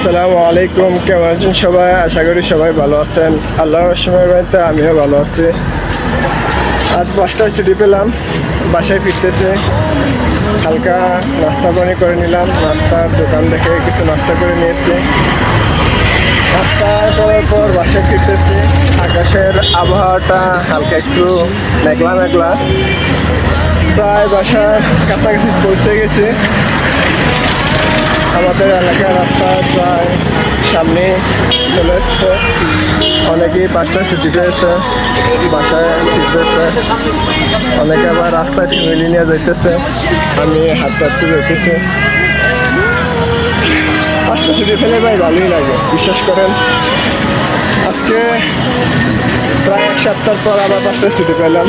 আসসালামু আলাইকুম, কেমন আছেন সবাই? আশা করি সবাই ভালো আছেন। আল্লাহর রহমতে আমিও ভালো আছি। আজ 5টায় ছুটি পেলাম, বাসায় ফিরতেছে। হালকা নাস্তা পানি করে নিলাম, নাস্তার দোকান দেখে কিছু নাস্তা করে নিয়েছি। নাস্তা করার পর বাসায় ফিরতেছি। আকাশের আবহাওয়াটা হালকা একটু মেঘলা মেঘলা, প্রায় বাসার কাছাকাছি পৌঁছে গেছে। আমাদের এলাকার রাস্তা প্রায় সামনে চলে এসছে। অনেকেই 5টায় ছুটি পেয়েছে, বাসায় ফিরতেছে। অনেকে আবার রাস্তায় ফ্যামিলি নিয়ে যাইতেছে। আমি হাঁটতে হাঁটতে যেতেছি। 5টা ছুটি পেলে ভাই ভালোই লাগে, বিশ্বাস করেন। আজকে প্রায় 1 সপ্তাহ পর আবার 5টায় ছুটি পেলাম।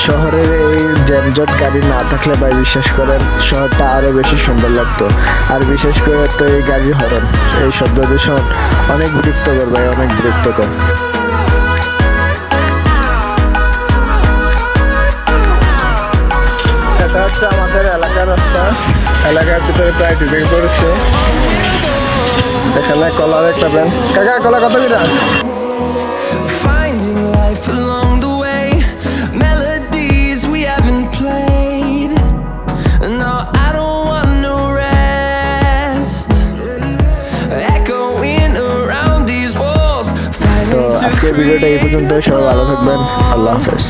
শহরের এই যানজট গাড়ি না থাকলে ভাই বিশ্বাস করেন শহরটা আরও বেশি সুন্দর লাগতো। আর বিশেষ করে তো এই গাড়ির হরন, এই শব্দ দূষণ অনেক বিরক্তকর ভাই, অনেক বিরক্তকর। এটা হচ্ছে আমাদের এলাকার রাস্তা। এলাকার ভিতরে প্রায় ঢুকে পড়েছে। এখানে কলার একটা ব্যান। কাকা, কলা কত কিনা? Finding life along the way, melodies we haven't played. No, I don't want no rest. Echoing around these walls, তো fighting to আজকের ভিডিওটা এই পর্যন্ত। সবাই ভালো থাকবেন, আল্লাহ হাফেজ।